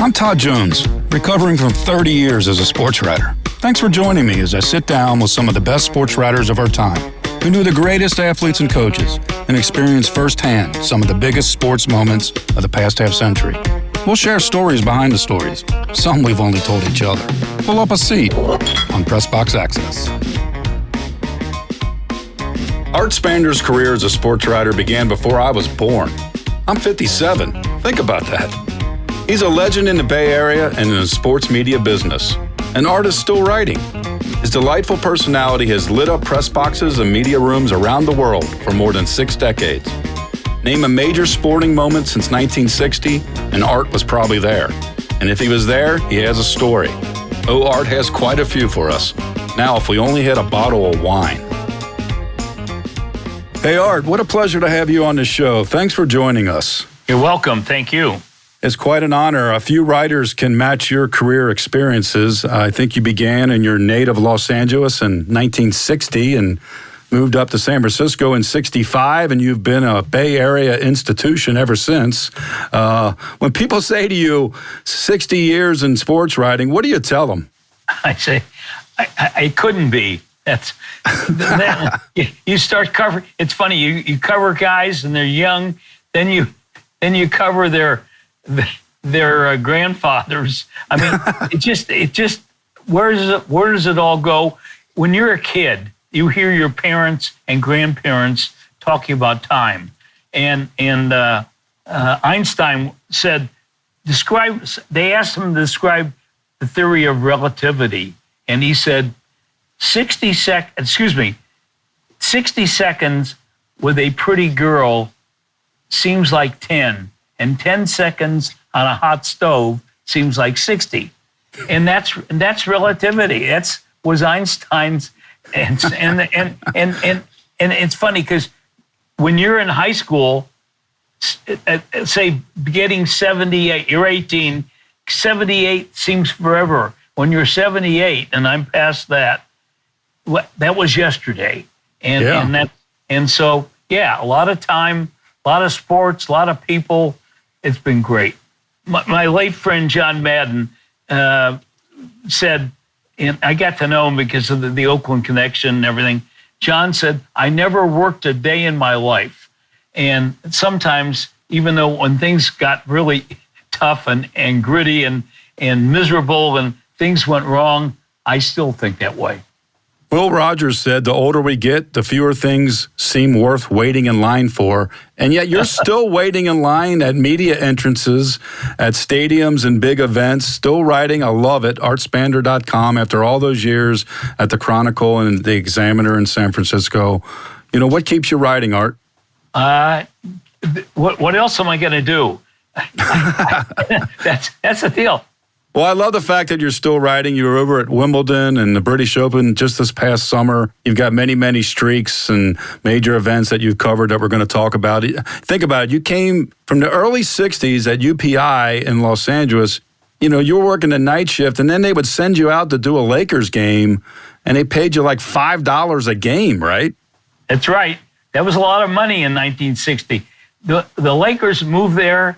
I'm Todd Jones, recovering from 30 years as a sports writer. Thanks for joining me as I sit down with some of the best sports writers of our time, who knew the greatest athletes and coaches and experienced firsthand some of the biggest sports moments of the past half century. We'll share stories behind the stories, some we've only told each other. Pull up a seat on Press Box Access. Art Spander's career as a sports writer began before I was born. I'm 57. Think about that. He's a legend in the Bay Area and in the sports media business. An artist still writing. His delightful personality has lit up press boxes and media rooms around the world for more than 6 decades. Name a major sporting moment since 1960, and Art was probably there. And if he was there, he has a story. Oh, Art has quite a few for us. Now, if we only had a bottle of wine. Hey, Art, what a pleasure to have you on the show. Thanks for joining us. You're welcome. Thank you. It's quite an honor. A few writers can match your career experiences. I think you began in your native Los Angeles in 1960 and moved up to San Francisco in 65, and you've been a Bay Area institution ever since. When people say to you, 60 years in sports writing, what do you tell them? I say, I couldn't be. That's you start covering. It's funny. You cover guys and they're young. Then you cover their grandfathers. I mean, it just where does it all go? When you're a kid, you hear your parents and grandparents talking about time, and Einstein said, They asked him to describe the theory of relativity, and he said, 60 seconds with a pretty girl seems like 10, and 10 seconds on a hot stove seems like 60. And that's relativity. That was Einstein's, and it's funny because when you're in high school, say getting 78, you're 18, 78 seems forever. When you're 78, and I'm past that, that was yesterday. And so a lot of time, a lot of sports, a lot of people. It's been great. My late friend John Madden said, and I got to know him because of the Oakland connection and everything. John said, I never worked a day in my life. And sometimes, even though when things got really tough and gritty and miserable and things went wrong, I still think that way. Will Rogers said, the older we get, the fewer things seem worth waiting in line for. And yet you're still waiting in line at media entrances, at stadiums and big events, still writing. I love it. Artspander.com after all those years at the Chronicle and the Examiner in San Francisco. You know, what keeps you writing, Art? What else am I going to do? That's the deal. Well, I love the fact that you're still writing. You were over at Wimbledon and the British Open just this past summer. You've got many, many streaks and major events that you've covered that we're going to talk about. Think about it. You came from the early 60s at UPI in Los Angeles. You know, you were working the night shift, and then they would send you out to do a Lakers game, and they paid you like $5 a game, right? That's right. That was a lot of money in 1960. The Lakers moved there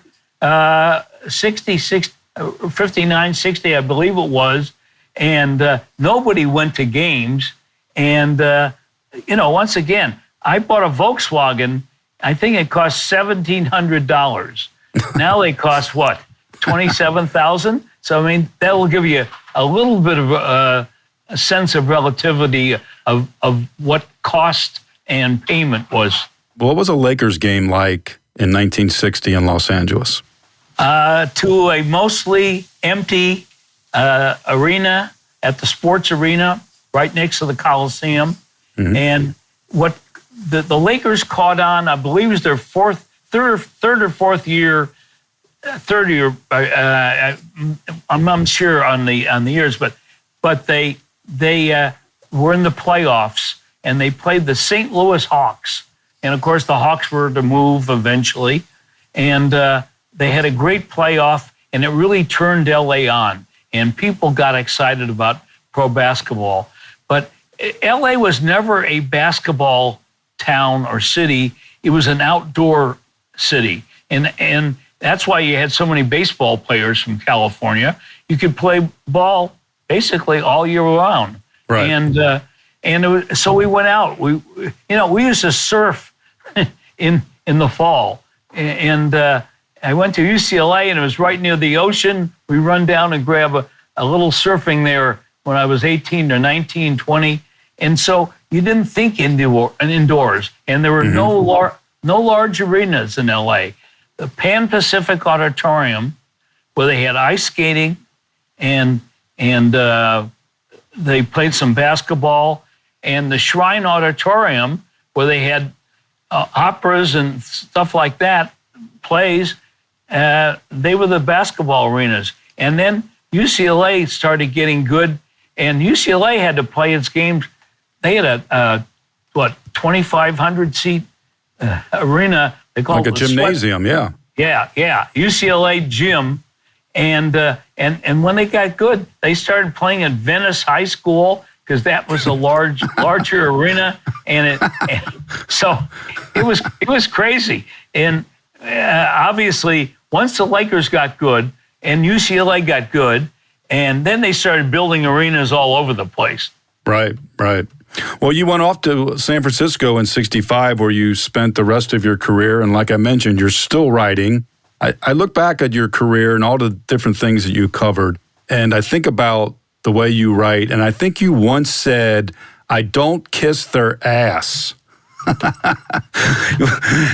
59, 60, I believe it was, and nobody went to games. And, once again, I bought a Volkswagen. I think it cost $1,700. Now they cost, what, $27,000? So, I mean, that will give you a little bit of a sense of relativity of what cost and payment was. What was a Lakers game like in 1960 in Los Angeles? To a mostly empty arena at the sports arena right next to the Coliseum. Mm-hmm. And what the Lakers caught on, I believe, was their third or fourth year. I'm not sure on the years, but they were in the playoffs and they played the St. Louis Hawks. And of course, the Hawks were to move eventually, and they had a great playoff, and it really turned LA on, and people got excited about pro basketball. But LA was never a basketball town or city. It was an outdoor city. And that's why you had so many baseball players from California. You could play ball basically all year round. Right. And so we went out. We used to surf in the fall. And I went to UCLA, and it was right near the ocean. We run down and grab a little surfing there when I was 18 or 19, 20. And so you didn't think indoors. And there were no large arenas in LA. The Pan Pacific Auditorium, where they had ice skating and they played some basketball, and the Shrine Auditorium, where they had operas and stuff like that, plays, they were the basketball arenas. And then UCLA started getting good, and UCLA had to play its games. They had a 2,500 seat arena. They called like a gymnasium, yeah. Yeah, UCLA gym. And when they got good, they started playing at Venice High School, because that was a larger arena, and so it was crazy. And obviously, once the Lakers got good and UCLA got good, and then they started building arenas all over the place. Right. Well, you went off to San Francisco in '65, where you spent the rest of your career, and like I mentioned, you're still writing. I look back at your career and all the different things that you covered, and I think about the way you write, and I think you once said, "I don't kiss their ass."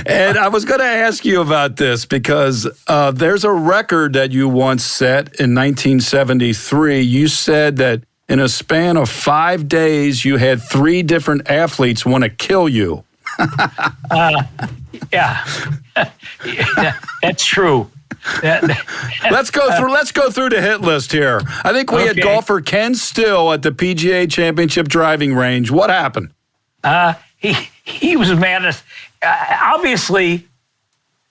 And I was going to ask you about this because there's a record that you once set in 1973. You said that in a span of 5 days, you had 3 different athletes want to kill you. Yeah, that's true. Let's go through the hit list here. I think we had golfer Ken Still at the PGA Championship driving range. What happened? He was mad at us. Obviously,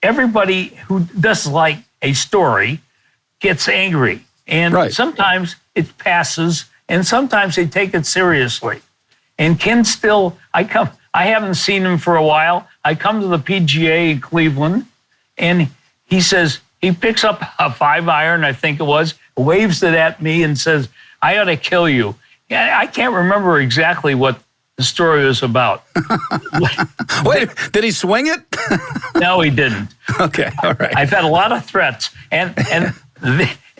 everybody who doesn't like a story gets angry, and sometimes it passes, and sometimes they take it seriously. And Ken Still, I haven't seen him for a while. I come to the PGA in Cleveland, and he says, he picks up a 5-iron, I think it was, waves it at me and says, "I ought to kill you." I can't remember exactly what the story was about. Wait, did he swing it? No, he didn't. Okay, all right. I've had a lot of threats. And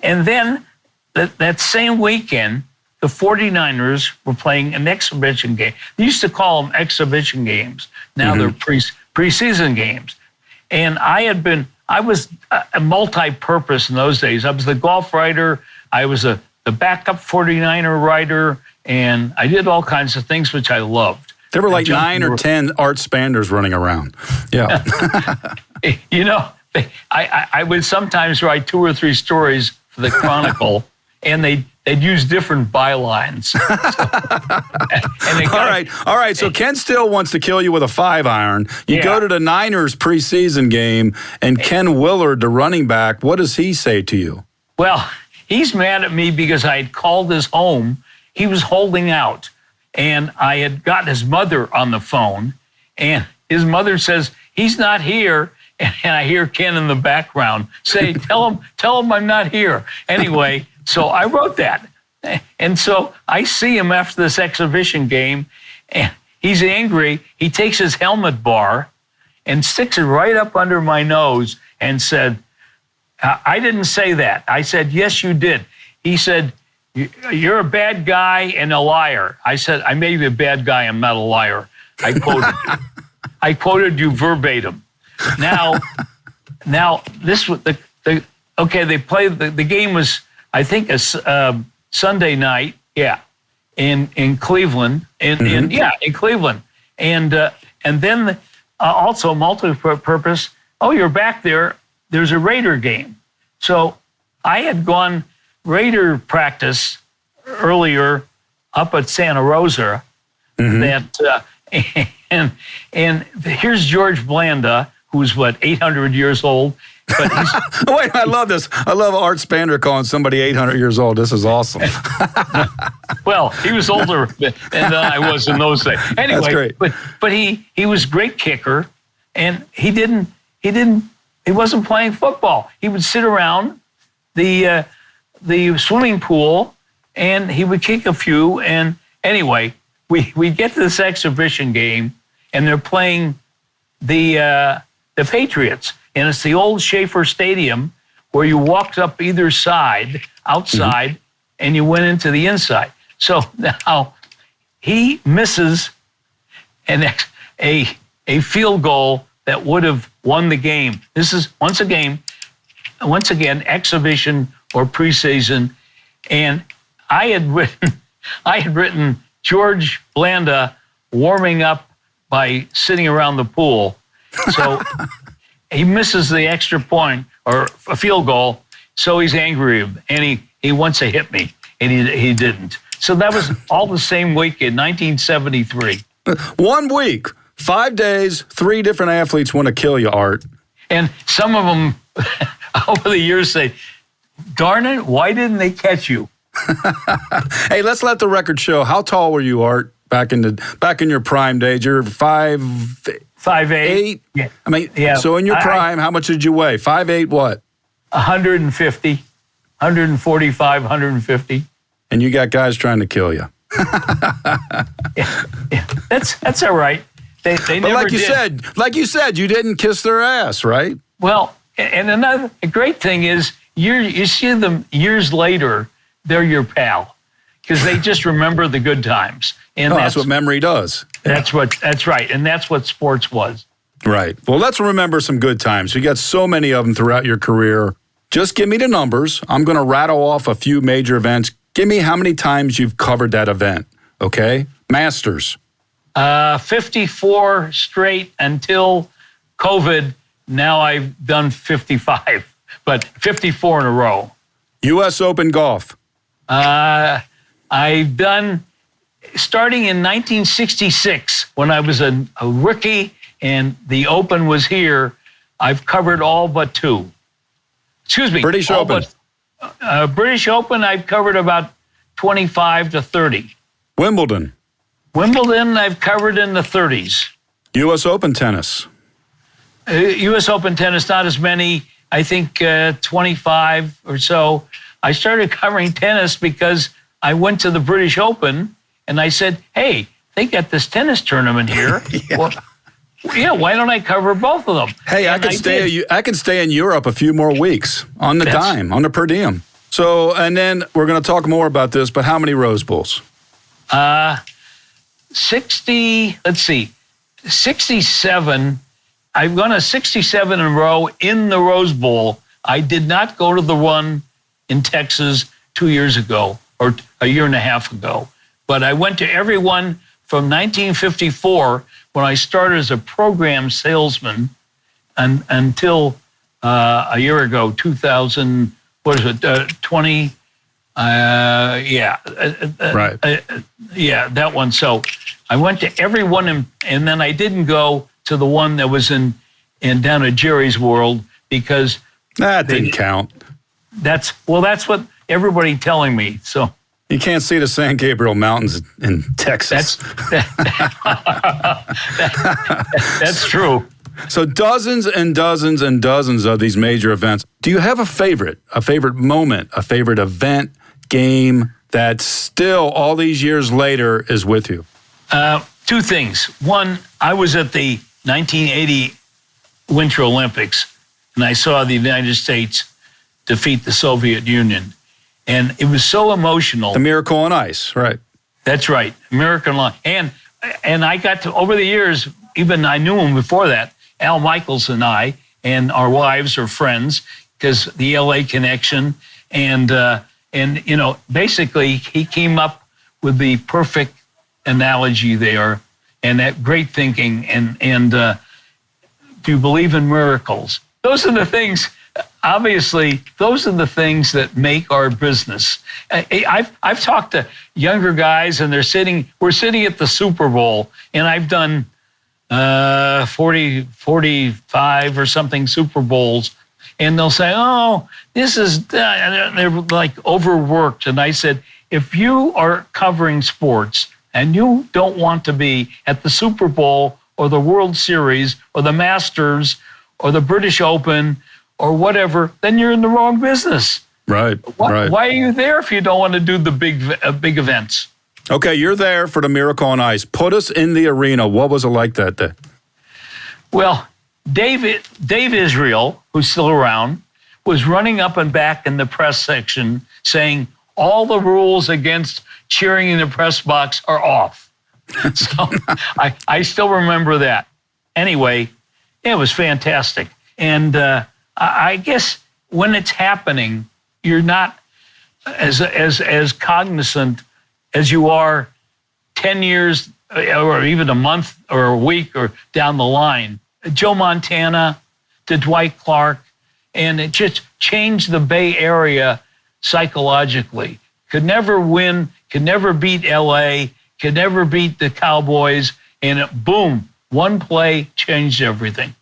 then that same weekend, the 49ers were playing an exhibition game. They used to call them exhibition games. Now they're preseason games. And I was a multi-purpose in those days. I was the golf writer. I was the backup 49er writer. And I did all kinds of things, which I loved. There were like 9 or 10 Art Spanders running around. Yeah. I would sometimes write 2 or 3 stories for the Chronicle, and they'd use different bylines. All right. So Ken Still wants to kill you with a 5-iron. You go to the Niners preseason game, and Ken Willard, the running back, what does he say to you? Well, he's mad at me because I had called his home. He was holding out, and I had got his mother on the phone, and his mother says, "He's not here." And I hear Ken in the background say, tell him I'm not here. Anyway, so I wrote that. And so I see him after this exhibition game, and he's angry. He takes his helmet bar and sticks it right up under my nose and said, "I didn't say that." I said, "Yes, you did." He said, "You're a bad guy and a liar." I said, "I may be a bad guy, I'm not a liar." I quoted you verbatim. Now this was they played, the game was, I think, a Sunday night, in Cleveland, in Cleveland. And then also multi-purpose, you're back there, there's a Raider game. So I had gone Raider practice earlier up at Santa Rosa. And here's George Blanda, who's 800 years old. But wait, I love this. I love Art Spander calling somebody 800 years old. This is awesome. Well, he was older than I was in those days. Anyway, that's great. But he was a great kicker, and he He wasn't playing football. He would sit around the swimming pool, and he would kick a few. And anyway, we get to this exhibition game, and they're playing the Patriots, and it's the old Schaefer Stadium where you walked up either side, outside, and you went into the inside. So now he misses a field goal that would have won the game. This is once again exhibition or preseason, and I had written George Blanda warming up by sitting around the pool. So he misses the extra point or a field goal, so he's angry, and he wants to hit me, and he didn't. So that was all the same week in 1973. 1 week, 5 days, 3 different athletes want to kill you, Art. And some of them over the years say, darn it, why didn't they catch you? Hey, let's let the record show. How tall were you, Art, back in your prime days? You're 5'8". Yeah. I mean, yeah. So in your prime, how much did you weigh? 5'8" what? 150, 145, 150. And you got guys trying to kill you. Yeah. That's all right. They but never like you said, you didn't kiss their ass, right? Well, and another great thing is you see them years later, they're your pal because they just remember the good times. And that's what memory does. That's right. And that's what sports was. Right. Well, let's remember some good times. You got so many of them throughout your career. Just give me the numbers. I'm going to rattle off a few major events. Give me how many times you've covered that event, okay? Masters. 54 straight until COVID. Now I've done 55, but 54 in a row. U.S. Open golf. I've done, starting in 1966, when I was a rookie and the Open was here, I've covered all but 2. Excuse me. British Open. British Open, I've covered about 25 to 30. Wimbledon. Wimbledon, I've covered in the 30s. U.S. Open tennis. U.S. Open tennis, not as many. I think 25 or so. I started covering tennis because I went to the British Open and I said, hey, they got this tennis tournament here. Yeah. Well, yeah, why don't I cover both of them? Hey, I could stay in Europe a few more weeks on the dime, on the per diem. So, and then we're going to talk more about this, but how many Rose Bowls? 67. I've gone to 67 in a row in the Rose Bowl. I did not go to the one in Texas 2 years ago or a year and a half ago, but I went to every one from 1954 when I started as a program salesman until a year ago, 2000, what is it, 20? Right. Yeah, that one. So I went to every one, and then I didn't go to the one that was in down at Jerry's World because that didn't count. That's what everybody telling me. So you can't see the San Gabriel Mountains in Texas. That's true. So dozens and dozens and dozens of these major events. Do you have a favorite moment, a favorite event, game that still all these years later is with you? 2 things. One, I was at the 1980 Winter Olympics, and I saw the United States defeat the Soviet Union. And it was so emotional. The Miracle on Ice, right. That's right, American Law. And I got to, over the years, even I knew him before that, Al Michaels and I, and our wives are friends, because the LA connection. And you know, basically, he came up with the perfect analogy there, and that great thinking. And do you believe in miracles? Those are the things. Obviously, those are the things that make our business. I've talked to younger guys, and we're sitting at the Super Bowl, and I've done 45 or something Super Bowls, and they'll say, "Oh, this is," they're like overworked. And I said, if you are covering sports and you don't want to be at the Super Bowl or the World Series or the Masters or the British Open or whatever, then you're in the wrong business. Right. Why are you there if you don't want to do the big events? Okay, you're there for the Miracle on Ice. Put us in the arena. What was it like that day? Well, Dave Israel, who's still around, was running up and back in the press section saying all the rules against cheering in the press box are off. So I still remember that. Anyway, it was fantastic. And I guess when it's happening, you're not as cognizant as you are 10 years or even a month or a week or down the line. Joe Montana to Dwight Clark, and it just changed the Bay Area psychologically. Could never win, could never beat LA, could never beat the Cowboys, and boom, one play changed everything.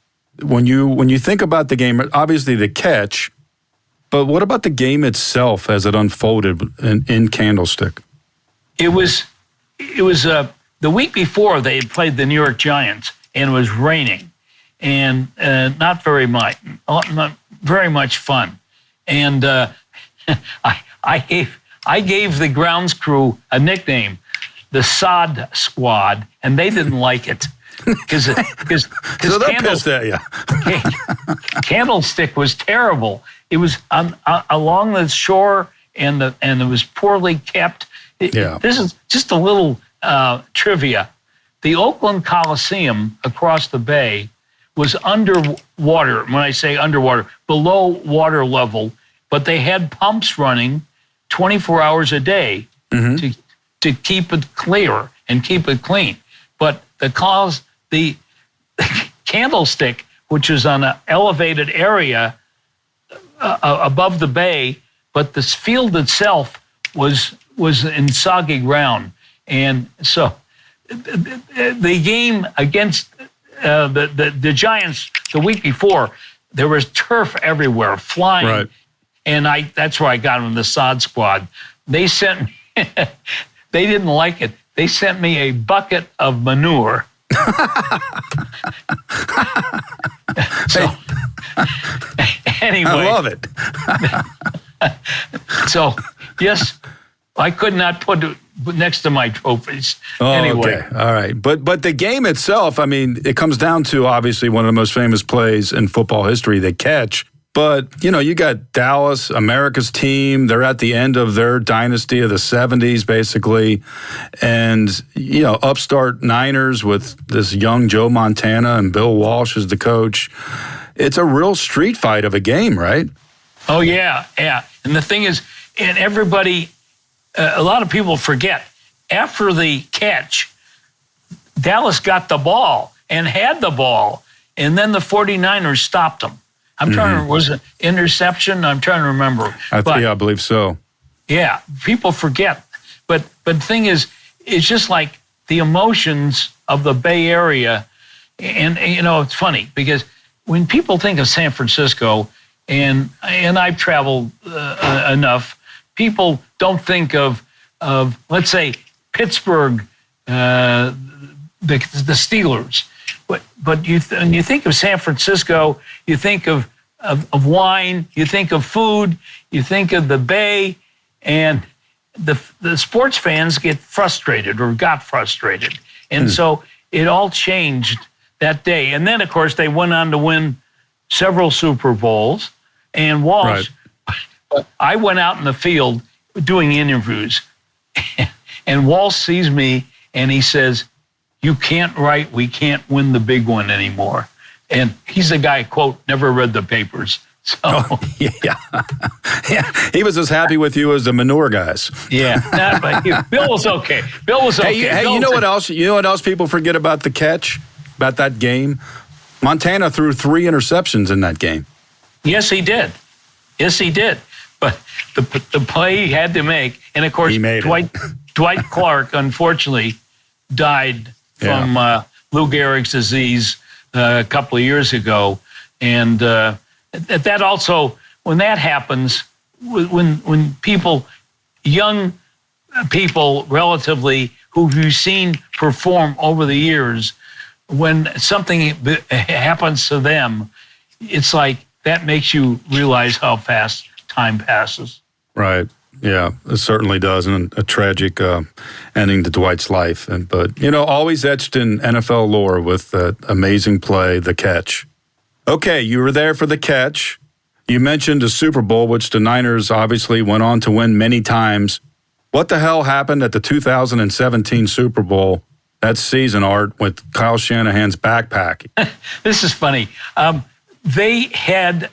When you think about the game, obviously the catch, but what about the game itself as it unfolded in Candlestick? It was the week before they had played the New York Giants, and it was raining, and not very much fun. And I gave the grounds crew a nickname, the Sod Squad, and they didn't like it because so they're pissed at you. Candlestick was terrible. It was along the shore, and it was poorly kept. This is just a little trivia. The Oakland Coliseum across the bay was underwater. When I say underwater, below water level, but they had pumps running 24 hours a day to keep it clear and keep it clean. But the Candlestick, which is on an elevated area above the bay, but this field itself was in soggy ground. And so the game against the Giants the week before, there was turf everywhere flying. Right. And that's where I got them, the Sod Squad. They sent me, they didn't like it. They sent me a bucket of manure. So, anyway. I love it. So, yes, I could not put it next to my trophies. Oh, anyway. Okay. All right. But the game itself, I mean, it comes down to obviously one of the most famous plays in football history, the catch. But, you got Dallas, America's team. They're at the end of their dynasty of the 70s, basically. And, upstart Niners with this young Joe Montana and Bill Walsh as the coach. It's a real street fight of a game, right? Oh, yeah. And the thing is, and everybody, a lot of people forget, after the catch, Dallas got the ball and had the ball, and then the 49ers stopped them. I'm trying to remember, was it interception? I'm trying to remember. I believe so. Yeah, people forget. But the thing is, it's just like the emotions of the Bay Area. And it's funny because when people think of San Francisco, and I've traveled enough, people don't think of let's say, Pittsburgh, the Steelers. But when you think of San Francisco, you think of wine, you think of food, you think of the Bay, and the sports fans get frustrated or got frustrated. And so it all changed that day. And then, of course, they went on to win several Super Bowls. And Walsh, I went out in the field doing interviews, and Walsh sees me and he says, "You can't write, we can't win the big one anymore." And he's the guy, quote, never read the papers. So, yeah. He was as happy with you as the manure guys. Yeah. Bill was okay. Hey, you know what else? You know what else people forget about the catch, about that game? Montana threw 3 interceptions in that game. Yes, he did. But the play he had to make, and of course, Dwight Clark, unfortunately, died from Lou Gehrig's disease a couple of years ago. And that also, when that happens, when people, young people relatively, who you've seen perform over the years, when something happens to them, it's like that makes you realize how fast time passes. Right. Yeah, it certainly does, and a tragic ending to Dwight's life. But, always etched in NFL lore with that amazing play, the catch. Okay, you were there for the catch. You mentioned the Super Bowl, which the Niners obviously went on to win many times. What the hell happened at the 2017 Super Bowl that season, Art, with Kyle Shanahan's backpack? This is funny. They had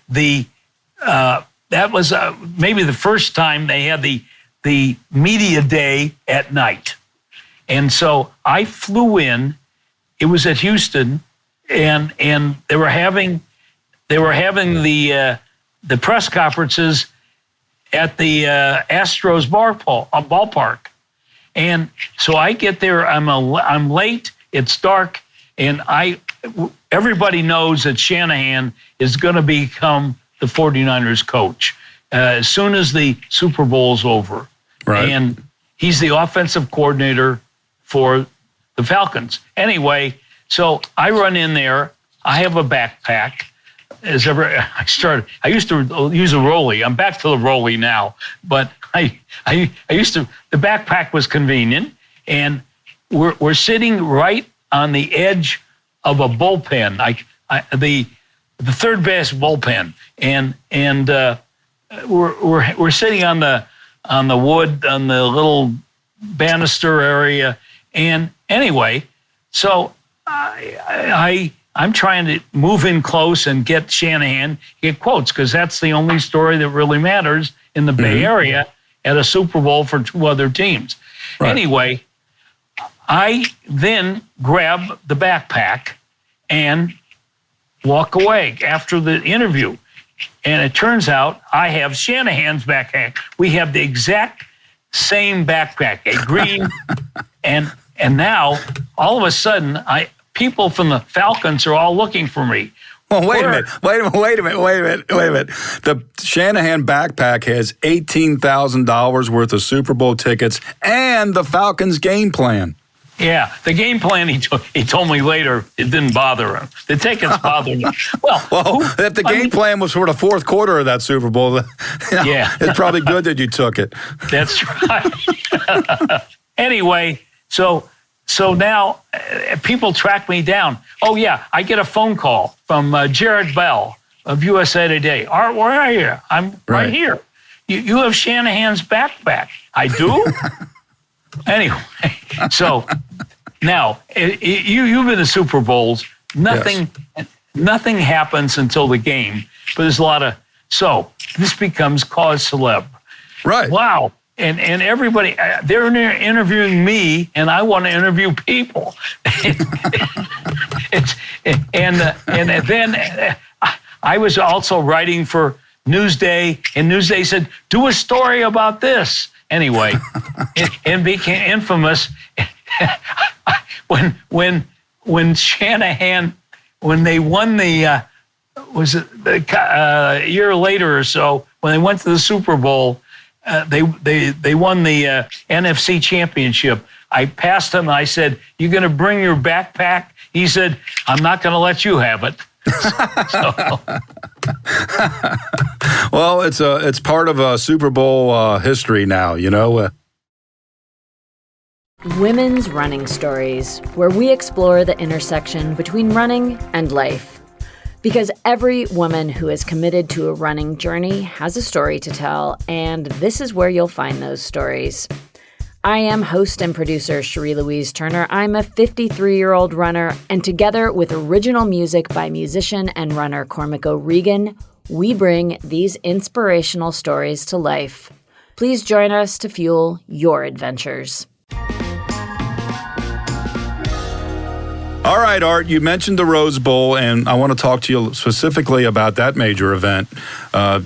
that was maybe the first time they had the media day at night. And so I flew in. It was at Houston, and they were having the press conferences at the Astros ballpark. And so I get there, I'm late, it's dark, and everybody knows that Shanahan is going to become the 49ers coach as soon as the Super Bowl's over. Right. And he's the offensive coordinator for the Falcons. Anyway, so I run in there. I have a backpack. I used to use a rollie. I'm back to the rollie now, but I used to. The backpack was convenient, and we're sitting right on the edge of a bullpen, the third base bullpen, and we're sitting on the wood on the little banister area, and anyway, so I'm trying to move in close and get Shanahan, get quotes, because that's the only story that really matters in the Bay Area at a Super Bowl for two other teams. Right. Anyway, I then grab the backpack and walk away after the interview. And it turns out I have Shanahan's backpack. We have the exact same backpack, a green, and now all of a sudden people from the Falcons are all looking for me. Well, wait a minute. The Shanahan backpack has $18,000 worth of Super Bowl tickets and the Falcons game plan. Yeah, the game plan, he told me later, it didn't bother him. The tickets bothered him. Well, if the game plan was for the fourth quarter of that Super Bowl, yeah, it's probably good that you took it. That's right. Anyway, so now people track me down. Oh, yeah, I get a phone call from Jared Bell of USA Today. Art, where are you? I'm right here. You have Shanahan's backpack. I do? Anyway, so now you've been to Super Bowls. Nothing happens until the game, but there's a lot of. So this becomes cause celeb. Right. Wow. And everybody, they're interviewing me, and I want to interview people. And then I was also writing for Newsday, and Newsday said, "Do a story about this." Anyway, it became infamous when Shanahan, when they won the year later or so, when they went to the Super Bowl, they won the NFC Championship. I passed him and I said, "You going to bring your backpack?" He said, "I'm not going to let you have it." Well, it's part of Super Bowl history now, Women's Running Stories, where we explore the intersection between running and life. Because every woman who is committed to a running journey has a story to tell, and this is where you'll find those stories. I am host and producer Cherie Louise Turner. I'm a 53-year-old runner, and together with original music by musician and runner Cormac O'Regan, we bring these inspirational stories to life. Please join us to fuel your adventures. All right, Art, you mentioned the Rose Bowl, and I want to talk to you specifically about that major event.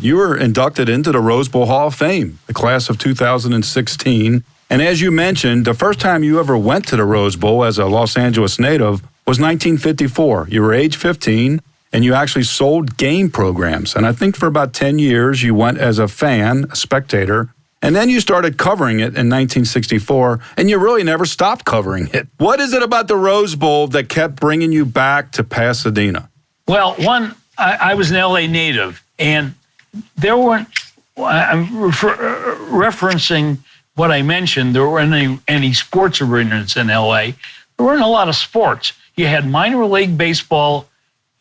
You were inducted into the Rose Bowl Hall of Fame, the class of 2016. And as you mentioned, the first time you ever went to the Rose Bowl as a Los Angeles native was 1954. You were age 15, and you actually sold game programs. And I think for about 10 years, you went as a fan, a spectator, and then you started covering it in 1964, and you really never stopped covering it. What is it about the Rose Bowl that kept bringing you back to Pasadena? Well, one, I was an LA native, and there weren't, I'm referencing what I mentioned, there weren't any sports arenas in LA. There weren't a lot of sports. You had minor league baseball,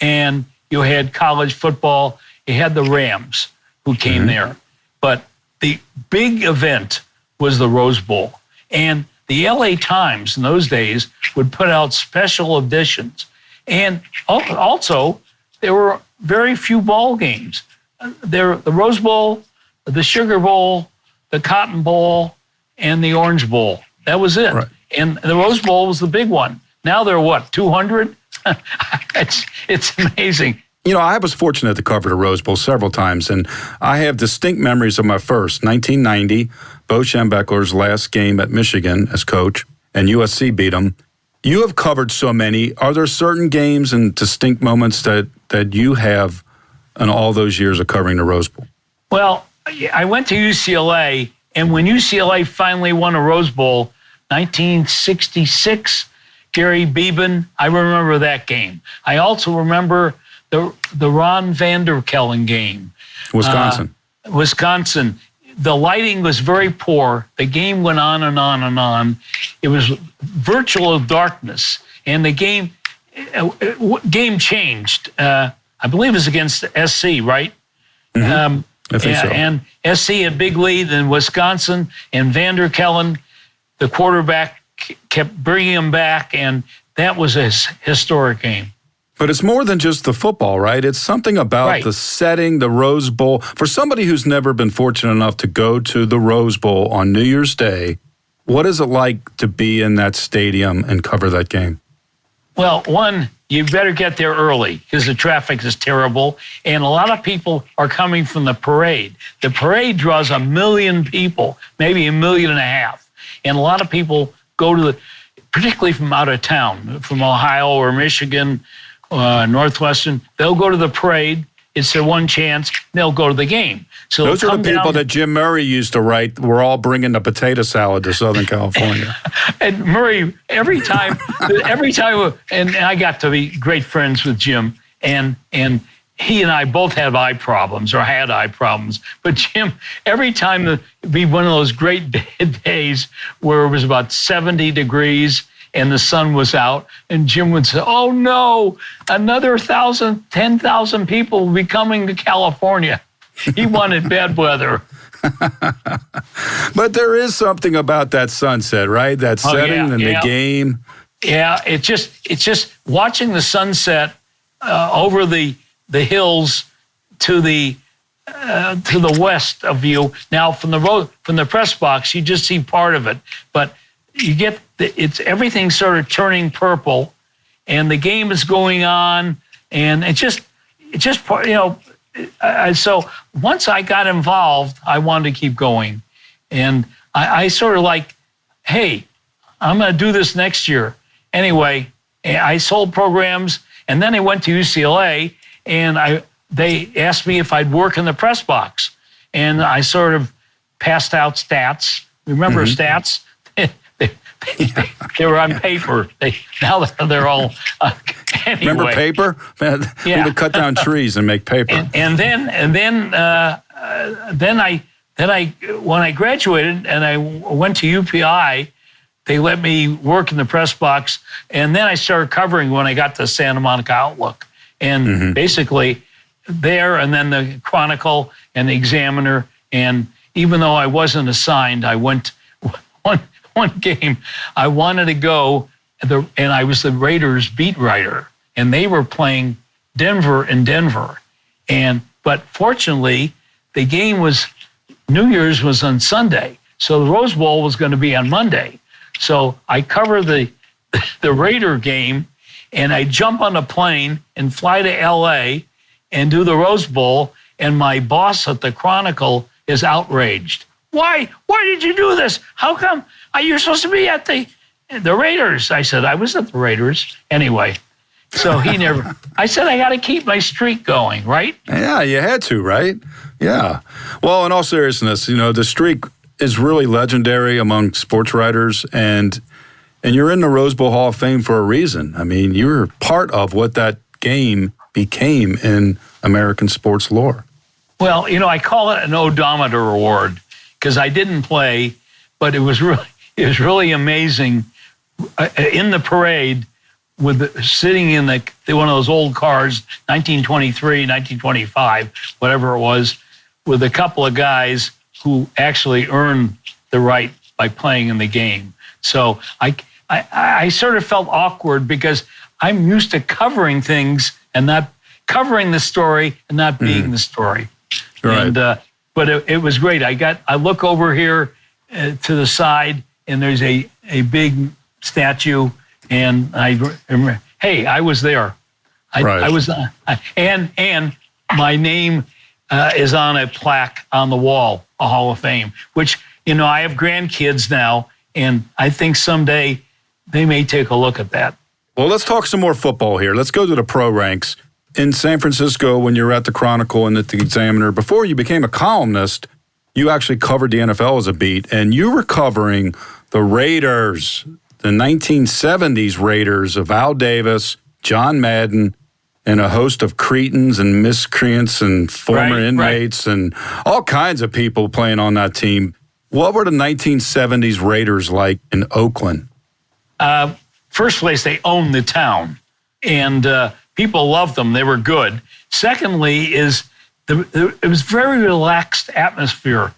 and you had college football. You had the Rams who came there. But the big event was the Rose Bowl. And the LA Times in those days would put out special editions. And also, there were very few ball games. The Rose Bowl, the Sugar Bowl, the Cotton Bowl, and the Orange Bowl. That was it. Right. And the Rose Bowl was the big one. Now they're what, 200? It's amazing. You know, I was fortunate to cover the Rose Bowl several times, and I have distinct memories of my first, 1990, Bo Schembechler's last game at Michigan as coach, and USC beat him. You have covered so many. Are there certain games and distinct moments that you have in all those years of covering the Rose Bowl? Well, I went to UCLA, and when UCLA finally won a Rose Bowl, 1966, Gary Beeben, I remember that game. I also remember the Ron Vanderkellen game. Wisconsin. Wisconsin. The lighting was very poor. The game went on and on and on. It was virtual darkness. And the game changed. I believe it was against SC, right? Mm-hmm. I think so. And SC had big lead in Wisconsin, and Vanderkellen, the quarterback, kept bringing him back, and that was a historic game. But it's more than just the football, right? It's something about the setting, the Rose Bowl. For somebody who's never been fortunate enough to go to the Rose Bowl on New Year's Day, what is it like to be in that stadium and cover that game? Well, one, you better get there early because the traffic is terrible, and a lot of people are coming from the parade. The parade draws 1 million people, maybe 1.5 million, and a lot of people go to particularly from out of town, from Ohio or Michigan, Northwestern, they'll go to the parade. It's their one chance. They'll go to the game. So those are the people that Jim Murray used to write, we're all bringing the potato salad to Southern California. And Murray, every time, and I got to be great friends with Jim, and he and I both have eye problems, or had eye problems. But Jim, every time it'd be one of those great days where it was about 70 degrees and the sun was out, and Jim would say, oh no, another 10,000 people will be coming to California. He wanted bad weather. But there is something about that sunset, right? That setting and the game. Yeah, it's just watching the sunset over the hills to the west of you. Now, from the press box, you just see part of it, but you get everything sort of turning purple, and the game is going on, and it's just so once I got involved, I wanted to keep going, and I sort of like, hey, I'm going to do this next year. Anyway, I sold programs, and then I went to UCLA, and they asked me if I'd work in the press box, and I sort of passed out stats. Remember stats? They were on paper. Now they're all anyway. Remember paper? Man, we would cut down trees and make paper. And then when I graduated and I went to UPI, they let me work in the press box, and then I started covering when I got to Santa Monica Outlook, and basically there, and then the Chronicle and the Examiner. And even though I wasn't assigned, I went one game. I wanted to go, and I was the Raiders beat writer, and they were playing Denver in Denver. But fortunately, the game New Year's was on Sunday, so the Rose Bowl was going to be on Monday. So I cover the Raider game, and I jump on a plane and fly to LA and do the Rose Bowl, and my boss at the Chronicle is outraged. Why did you do this? How come you're supposed to be at the Raiders? I said, I was at the Raiders. Anyway, so he never, I said, I got to keep my streak going, right? Yeah, you had to, right? Yeah. Well, in all seriousness, the streak is really legendary among sports writers, and you're in the Rose Bowl Hall of Fame for a reason. I mean, you're part of what that game became in American sports lore? Well, I call it an odometer award because I didn't play, but it was really amazing in the parade sitting in one of those old cars, 1923, 1925, whatever it was, with a couple of guys who actually earned the right by playing in the game. So I sort of felt awkward because I'm used to covering things and not covering the story and not being the story. Right. And but it was great. I look over here to the side, and there's a big statue, and I remember, hey, I was there. I was, and my name is on a plaque on the wall, a Hall of Fame, which, I have grandkids now, and I think someday they may take a look at that. Well, let's talk some more football here. Let's go to the pro ranks. In San Francisco, when you were at the Chronicle and at the Examiner, before you became a columnist, you actually covered the NFL as a beat, and you were covering the Raiders, the 1970s Raiders of Al Davis, John Madden, and a host of cretins and miscreants and former inmates and all kinds of people playing on that team. What were the 1970s Raiders like in Oakland? First place, they owned the town, and people loved them. They were good. Secondly, it was very relaxed atmosphere.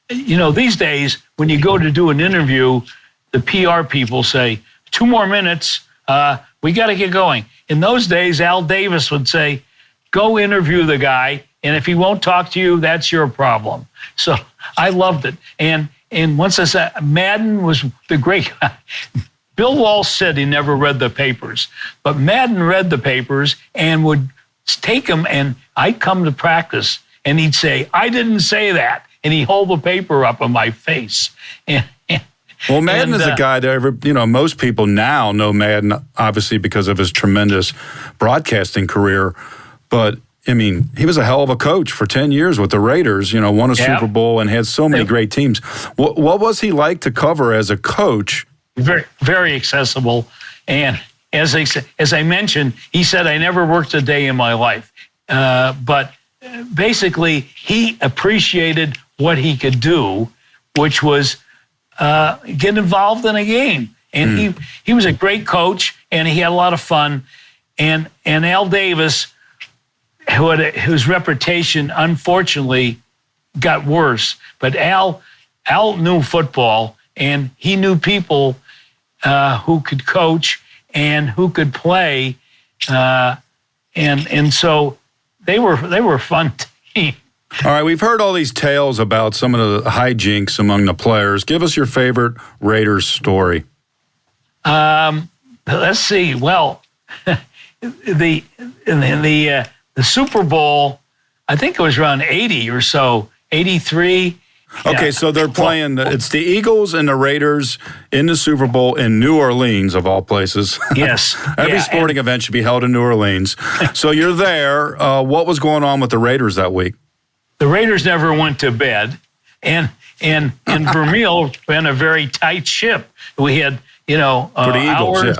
These days, when you go to do an interview, the PR people say, 2 more minutes, we got to get going. In those days, Al Davis would say, go interview the guy, and if he won't talk to you, that's your problem. So I loved it. And once I said, Madden was the great guy. Bill Walsh said he never read the papers, but Madden read the papers and would take them, and I'd come to practice, and he'd say, I didn't say that, and he'd hold the paper up in my face. Well, Madden is a guy that most people now know Madden, obviously because of his tremendous broadcasting career, but he was a hell of a coach for 10 years with the Raiders, won a Super Bowl and had so many great teams. What was he like to cover as a coach? Very, very accessible. And as I mentioned, he said, I never worked a day in my life. But basically, he appreciated what he could do, which was get involved in a game. And he was a great coach, and he had a lot of fun. And Al Davis, whose reputation, unfortunately, got worse. But Al knew football, and he knew people who could coach and who could play, and so they were a fun team. All right, we've heard all these tales about some of the hijinks among the players. Give us your favorite Raiders story. Let's see. Well, the Super Bowl, I think it was around 80 or so, 83. Okay, Yeah. so they're playing, it's the Eagles and the Raiders in the Super Bowl in New Orleans, of all places. Yes. Every sporting event should be held in New Orleans. So you're there. What was going on with the Raiders that week? The Raiders never went to bed, and Vermeil ran a very tight ship. We had, For the Eagles, hours,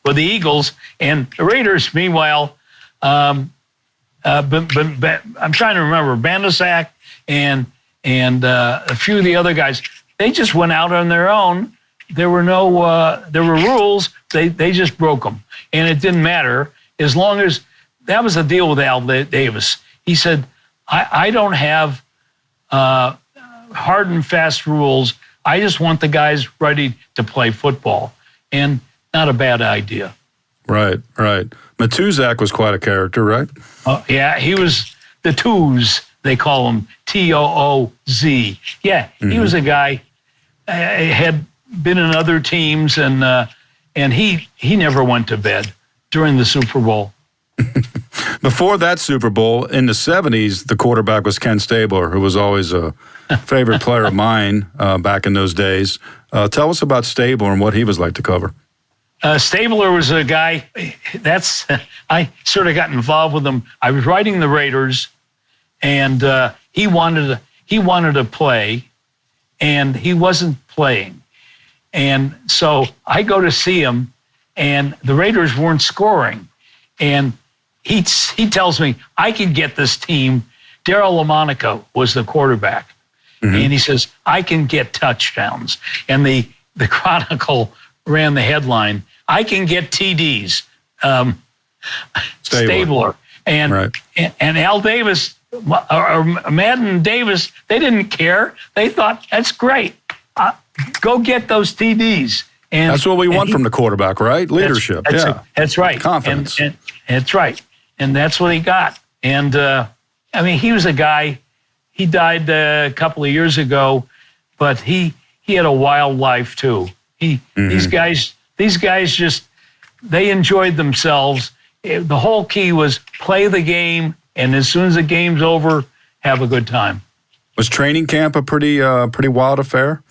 with the Eagles, and the Raiders, meanwhile, I'm trying to remember, Bandasack and a few of the other guys, they just went out on their own. There were there were rules. They just broke them, and it didn't matter as long as that was the deal with Al Davis. He said, I don't have hard and fast rules. I just want the guys ready to play football, and not a bad idea. Right. Matuzak was quite a character, right? Yeah, he was the Tooz. They call him Tooz. Yeah, he was a guy had been in other teams, and he never went to bed during the Super Bowl. Before that Super Bowl, in the 70s, the quarterback was Ken Stabler, who was always a favorite player of mine back in those days. Tell us about Stabler and what he was like to cover. Stabler was a guy, I sort of got involved with him. I was writing the Raiders, and he wanted to play, and he wasn't playing. And so I go to see him, and the Raiders weren't scoring. And he tells me, I can get this team. Daryl LaMonaco was the quarterback. Mm-hmm. And he says, I can get touchdowns. And the Chronicle ran the headline, I can get TDs. Stabler. And Al Davis, or Madden Davis, they didn't care. They thought, that's great. Go get those TDs. And that's what we want from the quarterback, right? Leadership. That's right. Confidence. And that's right. And that's what he got. And he was a guy. He died a couple of years ago, but he had a wild life too. These guys just, they enjoyed themselves. The whole key was play the game, and as soon as the game's over, have a good time. Was training camp a pretty wild affair?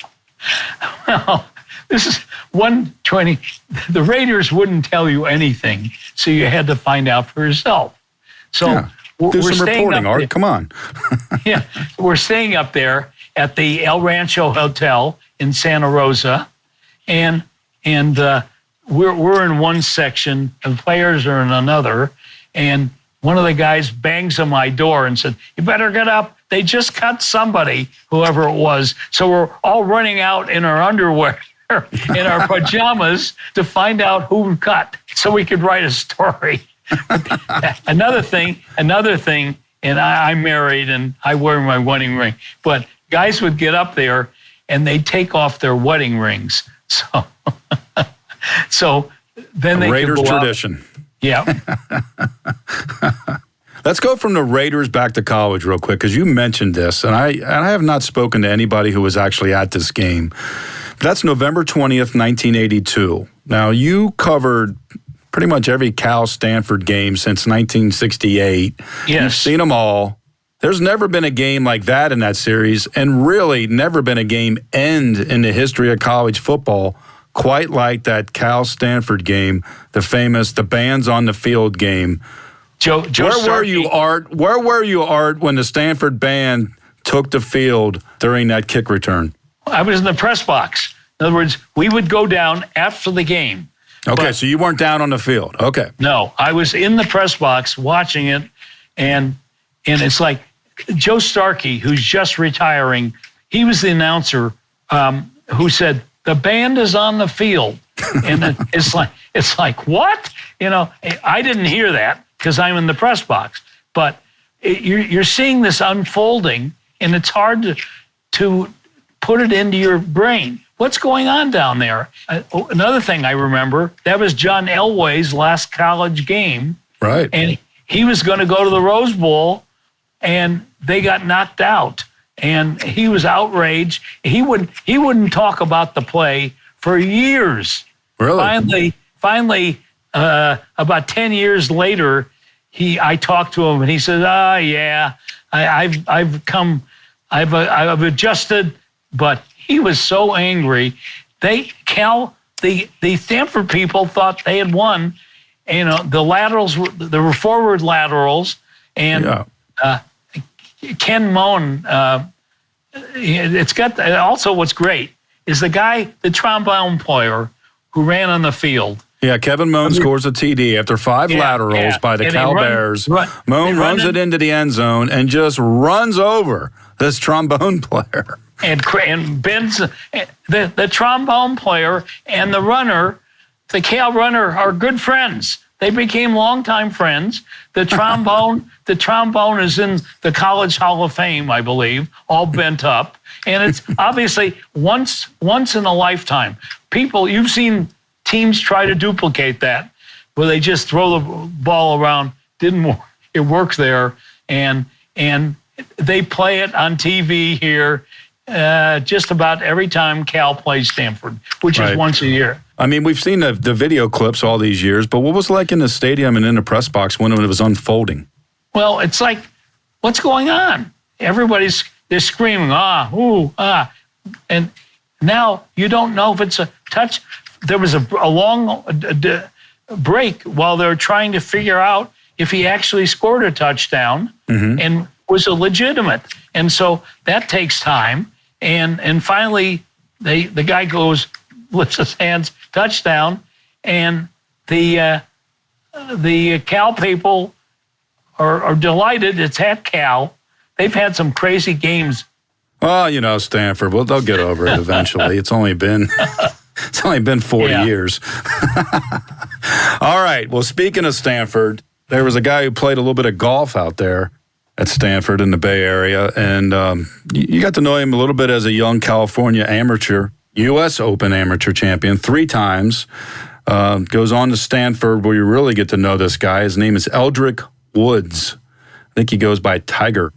Well, this is one training. The Raiders wouldn't tell you anything, so you had to find out for yourself. So do some reporting, Art. Come on. Yeah, we're staying up there at the El Rancho Hotel in Santa Rosa, and we're in one section, and players are in another, and one of the guys bangs on my door and said, you better get up. They just cut somebody, whoever it was. So we're all running out in our underwear, in our pajamas, to find out who cut, so we could write a story. Another thing, and I'm married and I wear my wedding ring, but guys would get up there and they'd take off their wedding rings. So then they Raiders could go tradition. Out. Yeah. Let's go from the Raiders back to college real quick, because you mentioned this, and I have not spoken to anybody who was actually at this game. But that's November 20th, 1982. Now, you covered pretty much every Cal-Stanford game since 1968. Yes. You've seen them all. There's never been a game like that in that series, and really never been a game end in the history of college football quite like that Cal-Stanford game, the bands on the field game. Where were you, Art? Where were you, Art, when the Stanford band took the field during that kick return? I was in the press box. In other words, we would go down after the game. Okay, so you weren't down on the field. Okay. No, I was in the press box watching it, and it's like Joe Starkey, who's just retiring, he was the announcer who said, the band is on the field. And it's like, what? I didn't hear that because I'm in the press box. But you're seeing this unfolding, and it's hard to put it into your brain. What's going on down there? Another thing I remember, that was John Elway's last college game. Right. And he was going to go to the Rose Bowl, and they got knocked out. And he was outraged. He wouldn't talk about the play for years. Really? Finally, about 10 years later, I talked to him, and he said, yeah, I've adjusted, but he was so angry. The Stanford people thought they had won. The laterals, there were forward laterals, and Ken Moen. It's got also what's great is the trombone player who ran on the field. Yeah, Kevin Moen scores a TD after 5 laterals by the Cal Bears. Moen runs it into the end zone and just runs over this trombone player. And bends the trombone player and the runner, the Cal runner, are good friends. They became longtime friends. The trombone is in the College Hall of Fame, I believe, all bent up. And it's obviously once in a lifetime. You've seen teams try to duplicate that, where they just throw the ball around. Didn't work. It worked there, and they play it on TV here just about every time Cal plays Stanford, which is once a year. I mean, we've seen the video clips all these years, but what was it like in the stadium and in the press box when it was unfolding? Well, it's like, what's going on? They're screaming, and now you don't know if it's a touch. There was a long break while they're trying to figure out if he actually scored a touchdown and was a legitimate. And so that takes time. And finally, the guy lifts his hands, touchdown, and the Cal people are delighted. It's at Cal. They've had some crazy games. Well, Stanford, well, they'll get over it eventually. It's only been 40 years. All right. Well, speaking of Stanford, there was a guy who played a little bit of golf out there at Stanford in the Bay Area, and you got to know him a little bit as a young California amateur, U.S. Open amateur champion 3 times. Goes on to Stanford, where you really get to know this guy. His name is Eldrick Woods. I think he goes by Tiger.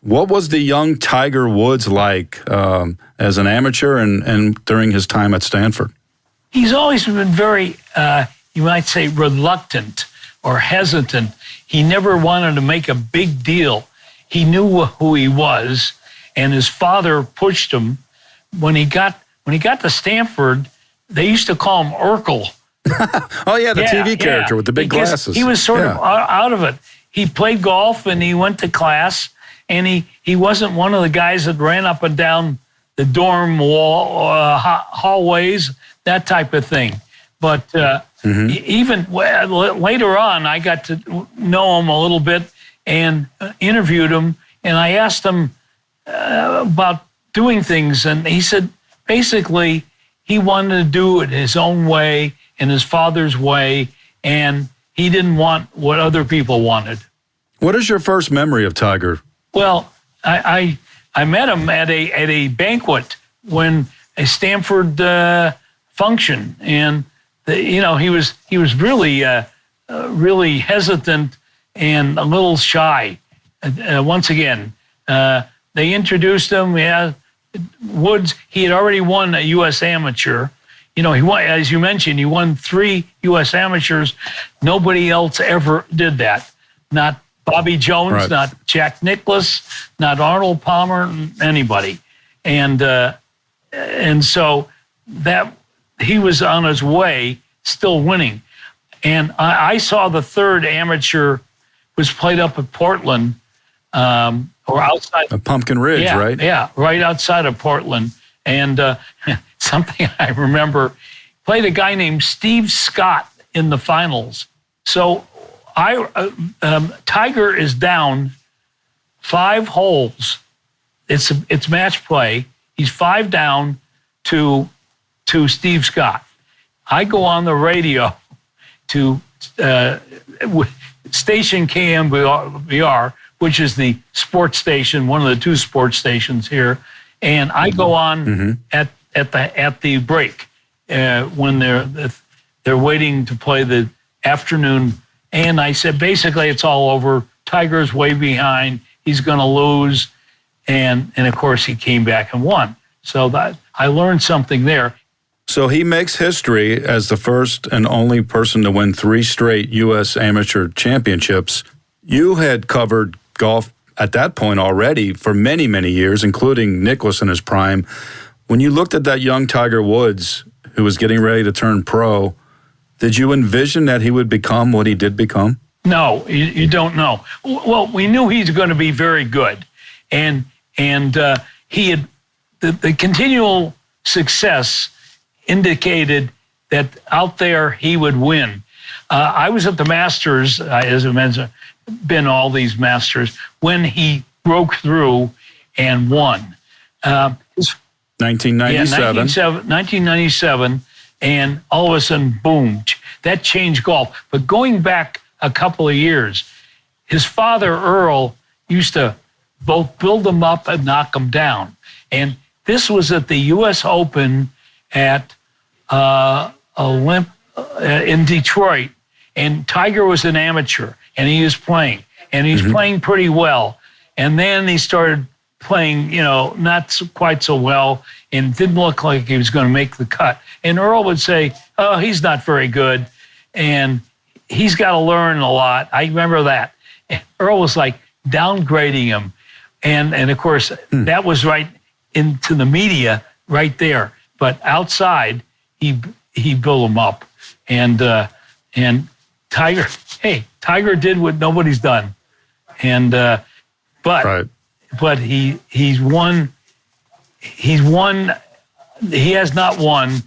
What was the young Tiger Woods like as an amateur and during his time at Stanford? He's always been very, you might say, reluctant or hesitant. He never wanted to make a big deal. He knew who he was, and his father pushed him. When he got to Stanford, they used to call him Urkel. Oh, yeah, the TV character with the big glasses. He was sort of out of it. He played golf, and he went to class, and he wasn't one of the guys that ran up and down the dorm wall, hallways, that type of thing. But even later on, I got to know him a little bit and interviewed him, and I asked him about doing things, and he said basically he wanted to do it his own way, in his father's way, and he didn't want what other people wanted. What is your first memory of Tiger? Well, I met him at a banquet when a Stanford function, and he was really hesitant and a little shy. Once again, they introduced him. Yeah, Woods. He had already won a U.S. amateur. He won, as you mentioned, he won 3 U.S. amateurs. Nobody else ever did that. Not Bobby Jones, right. Not Jack Nicklaus, not Arnold Palmer, anybody. And so that he was on his way, still winning. And I saw the 3rd amateur was played up at Portland, or outside. Pumpkin Ridge, right? Yeah, right outside of Portland. And something I remember, played a guy named Steve Scott in the finals. So Tiger is down 5 holes. It's match play. He's 5 down to Steve Scott. I go on the radio to station KMBR, which is the sports station, one of the 2 sports stations here, and I go on at the break when they're waiting to play the afternoon. And I said, basically, it's all over. Tiger's way behind. He's going to lose. And of course, he came back and won. So that I learned something there. So he makes history as the first and only person to win 3 straight U.S. amateur championships. You had covered golf at that point already for many, many years, including Nicklaus in his prime. When you looked at that young Tiger Woods, who was getting ready to turn pro, did you envision that he would become what he did become? No, you don't know. Well, we knew he's going to be very good. And he had the continual success indicated that out there he would win. I was at the Masters, as I mentioned, been all these Masters, when he broke through and won. 1997. 1997, and all of a sudden, boom, that changed golf. But going back a couple of years, his father, Earl, used to both build him up and knock him down. And this was at the U.S. Open at in Detroit, and Tiger was an amateur, and he was playing, and he's playing pretty well. And then he started playing, not quite so well, and didn't look like he was going to make the cut. And Earl would say, "Oh, he's not very good, and he's got to learn a lot." I remember that. And Earl was like downgrading him, and of course that was right into the media right there. But outside, he built him up, and Tiger did what nobody's done, and but he's won. He has not won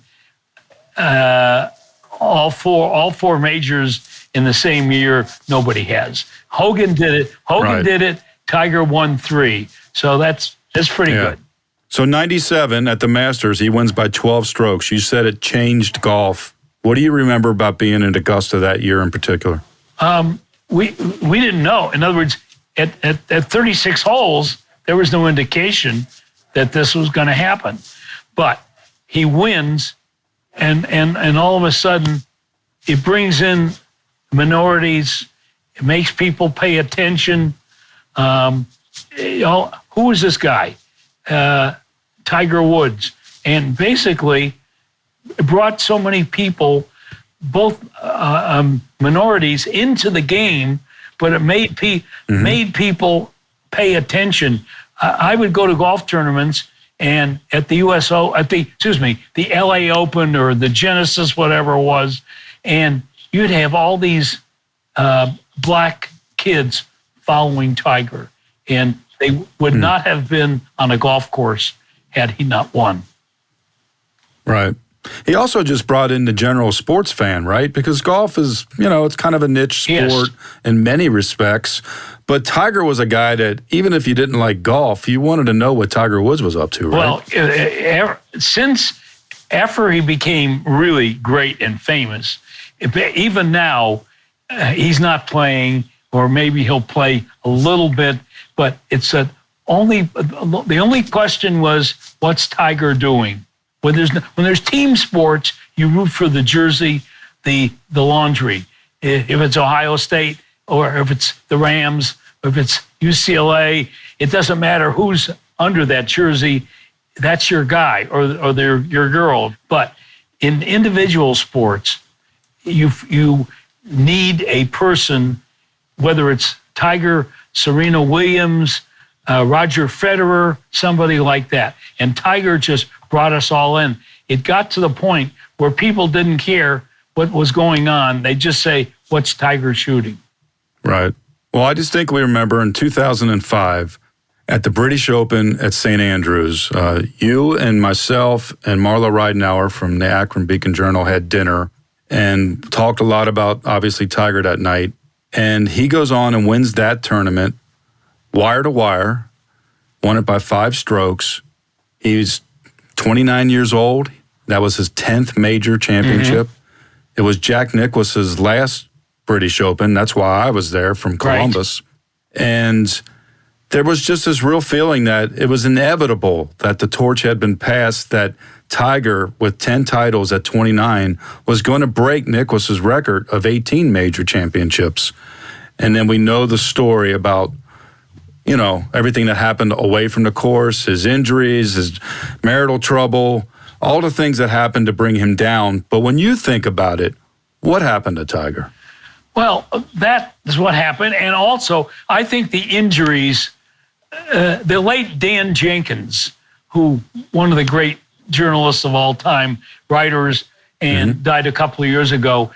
all four majors in the same year, nobody has. Hogan did it. Hogan did it. Tiger won 3. So that's pretty good. So 97 at the Masters, he wins by 12 strokes. You said it changed golf. What do you remember about being in Augusta that year in particular? We didn't know. In other words, at 36 holes, there was no indication that this was going to happen. But he wins, and all of a sudden, it brings in minorities. It makes people pay attention. Who was this guy? Tiger Woods. And basically, it brought so many people, both minorities, into the game, but it made people pay attention. I would go to golf tournaments, and at the the LA Open or the Genesis, whatever it was, and you'd have all these black kids following Tiger, and they would not have been on a golf course had he not won. Right. He also just brought in the general sports fan, right? Because golf is, it's kind of a niche sport in many respects. But Tiger was a guy that, even if you didn't like golf, you wanted to know what Tiger Woods was up to, right? Well, since after he became really great and famous, even now, he's not playing, or maybe he'll play a little bit, but the only question was, what's Tiger doing? When there's team sports, you root for the jersey, the laundry. If it's Ohio State, or if it's the Rams, or if it's UCLA, it doesn't matter who's under that jersey. That's your guy or your girl. But in individual sports, you need a person, whether it's Tiger, Serena Williams, Roger Federer, somebody like that. And Tiger just brought us all in. It got to the point where people didn't care what was going on. They just say, what's Tiger shooting? Right. Well, I distinctly remember in 2005 at the British Open at St. Andrews, you and myself and Marla Ridenour from the Akron Beacon Journal had dinner and talked a lot about, obviously, Tiger that night. And he goes on and wins that tournament, wire to wire, won it by 5 strokes. He's 29 years old. That was his 10th major championship. Mm-hmm. It was Jack Nicklaus's last British Open. That's why I was there from Columbus. Right. And there was just this real feeling that it was inevitable that the torch had been passed, that Tiger, with 10 titles at 29, was going to break Nicklaus's record of 18 major championships. And then we know the story about, everything that happened away from the course, his injuries, his marital trouble, all the things that happened to bring him down. But when you think about it, what happened to Tiger? Well, that is what happened. And also, I think the injuries, the late Dan Jenkins, who one of the great journalists of all time, writers, and died a couple of years ago,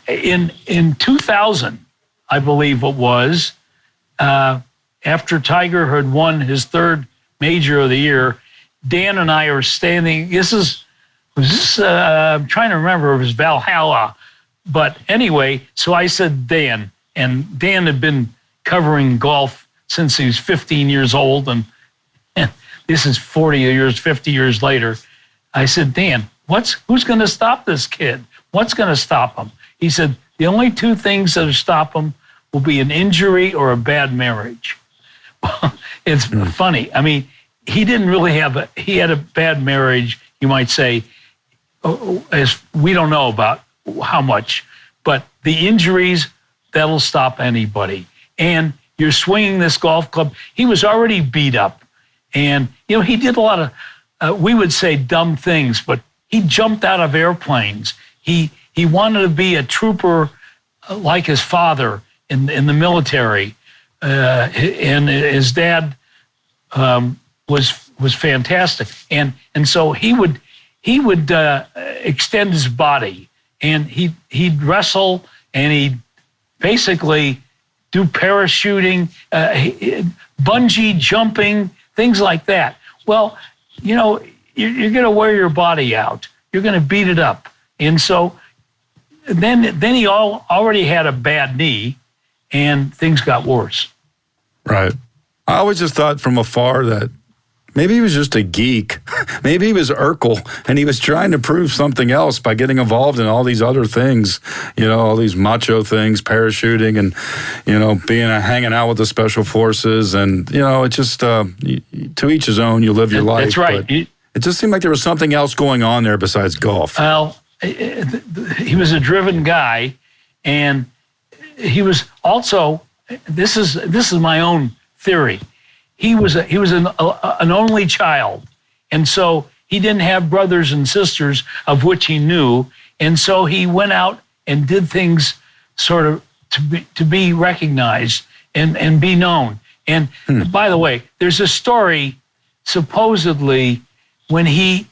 in 2000, I believe it was, after Tiger had won his 3rd major of the year, Dan and I are standing. I'm trying to remember if it was Valhalla. But anyway, so I said Dan, and Dan had been covering golf since he was 15 years old, and this is 50 years later. I said, Dan, who's going to stop this kid? What's going to stop him? He said, the only 2 things that will stop him will be an injury or a bad marriage. It's funny. I mean, he didn't really he had a bad marriage, you might say, as we don't know about how much, but the injuries, that'll stop anybody. And you're swinging this golf club. He was already beat up. And, he did a lot of, we would say dumb things, but he jumped out of airplanes. He wanted to be a trooper like his father in the military. And his dad was fantastic. And so he would extend his body, and he'd wrestle, and he'd basically do parachuting, bungee jumping, things like that. Well, you're going to wear your body out. You're going to beat it up. And so then he already had a bad knee, and things got worse. Right. I always just thought from afar that maybe he was just a geek. Maybe he was Urkel, and he was trying to prove something else by getting involved in all these other things, all these macho things, parachuting, and, hanging out with the special forces. And, it's just to each his own, you live your life. That's right. It just seemed like there was something else going on there besides golf. Well, he was a driven guy, and he was also, this is my own theory. He was an only child, and so he didn't have brothers and sisters of which he knew, and so he went out and did things sort of to be recognized and be known. And by the way, there's a story supposedly when he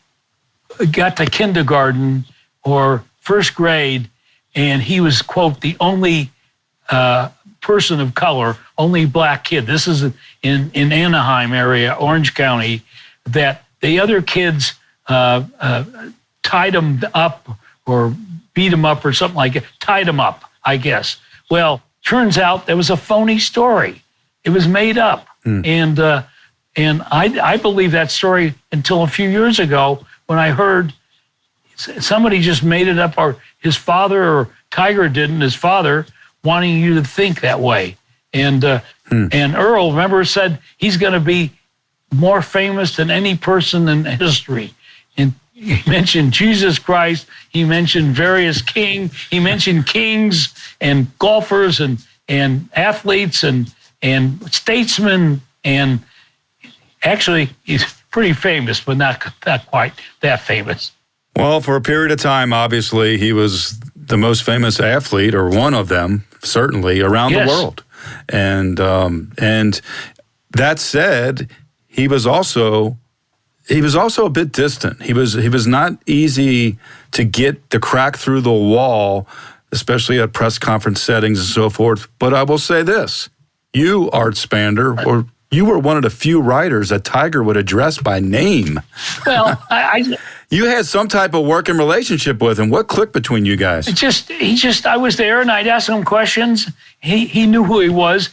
got to kindergarten or first grade, and he was, quote, the only person of color, only black kid. This is in Anaheim area, Orange County, that the other kids tied him up or beat him up or something like that. Tied him up, I guess. Well, turns out that was a phony story. It was made up. And I believe that story until a few years ago when I heard somebody just made it up, or his father or Tiger didn't, his father, wanting you to think that way. And Earl, remember, said he's going to be more famous than any person in history. And he mentioned Jesus Christ. He mentioned various he mentioned kings and golfers and athletes and statesmen. And actually, he's pretty famous, but not quite that famous. Well, for a period of time, obviously, he was the most famous athlete, or one of them, certainly, around the world. And that said, he was also a bit distant. He was not easy to get the crack through the wall, especially at press conference settings and so forth. But I will say this: you, Art Spander, you were one of the few writers that Tiger would address by name. Well, you had some type of working relationship with him. What clicked between you guys? I was there and I'd ask him questions. He knew who he was.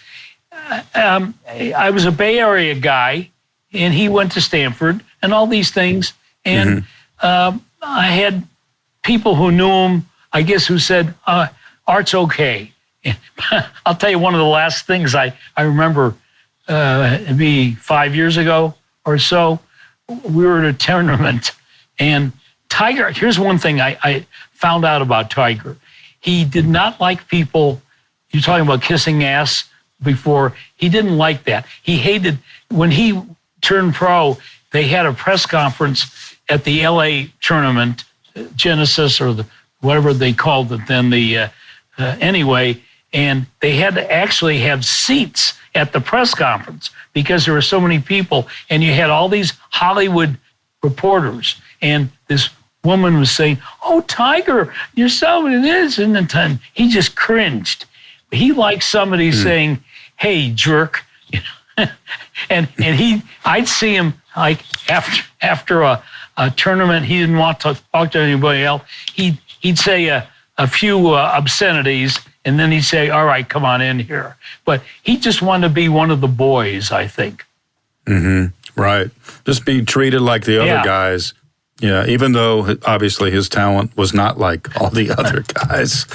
I was a Bay Area guy, and he went to Stanford and all these things. And I had people who knew him, I guess, who said, Art's okay. And I'll tell you one of the last things I remember, it'd be 5 years ago or so. We were at a tournament, and Tiger, here's one thing I found out about Tiger. He did not like people, you're talking about kissing ass before, he didn't like that. He hated, when he turned pro, they had a press conference at the LA tournament, Genesis, or whatever they called it then, anyway, and they had to actually have seats at the press conference because there were so many people, and you had all these Hollywood reporters, and this woman was saying, "Oh, Tiger, you're somebody this," and then he just cringed. He liked somebody saying, "Hey, jerk," and I'd see him like after a tournament, he didn't want to talk to anybody else. He'd say a few obscenities, and then he'd say, "All right, come on in here." But he just wanted to be one of the boys, I think. Right. Just be treated like the other guys. Yeah, even though obviously his talent was not like all the other guys.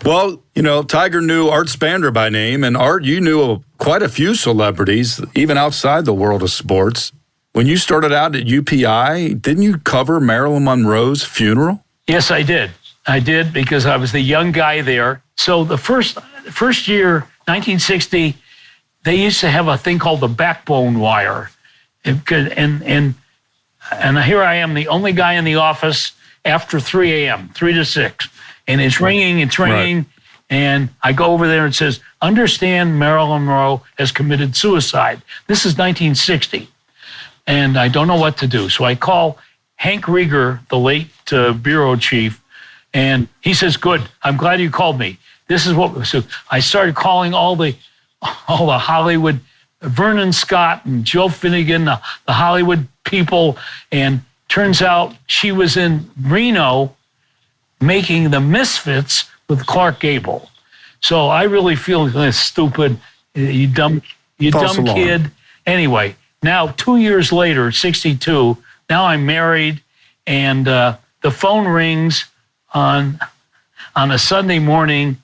Well, Tiger knew Art Spander by name, and Art, you knew quite a few celebrities, even outside the world of sports. When you started out at UPI, didn't you cover Marilyn Monroe's funeral? Yes, I did. I did, because I was the young guy there. So the first year, 1960, they used to have a thing called the backbone wire. And here I am, the only guy in the office after 3 a.m., 3 to 6. And it's ringing, right. And I go over there and it says, "Understand, Marilyn Monroe has committed suicide." This is 1960. And I don't know what to do. So I call Hank Rieger, the late bureau chief, and he says, "Good, I'm glad you called me. This is what." So I started calling all the Hollywood, Vernon Scott and Joe Finnegan, the Hollywood people, and turns out she was in Reno making The Misfits with Clark Gable. So I really feel like stupid, you dumb kid. Anyway, now 2 years later, 62, now I'm married, and the phone rings on a Sunday morning,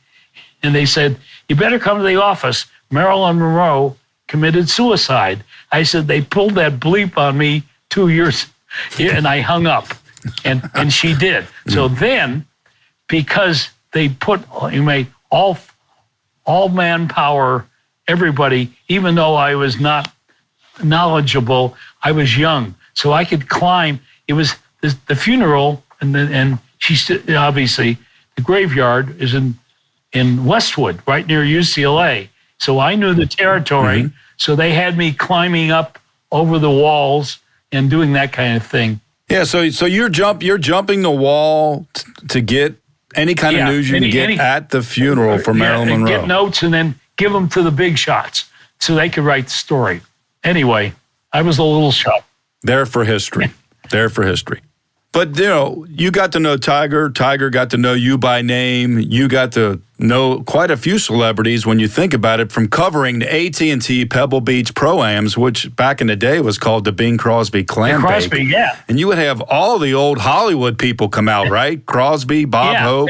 and they said, you better come to the office. Marilyn Monroe committed suicide. I said, they pulled that bleep on me 2 years, and I hung up, and she did. So then, because they put all manpower, everybody, even though I was not knowledgeable, I was young, so I could climb. It was the funeral, and obviously the graveyard is in Westwood, right near UCLA. So I knew the territory. Mm-hmm. So they had me climbing up over the walls and doing that kind of thing. Yeah. So you're jumping the wall to get any kind of news you can get at the funeral for Marilyn Monroe. Get notes and then give them to the big shots so they could write the story. Anyway, I was a little shocked. There for history. But, you got to know Tiger. Tiger got to know you by name. You got to know quite a few celebrities when you think about it, from covering the AT&T Pebble Beach Pro-Ams, which back in the day was called the Bing Crosby Clam Bake. Crosby, yeah. And you would have all the old Hollywood people come out, right? Crosby, Bob Hope,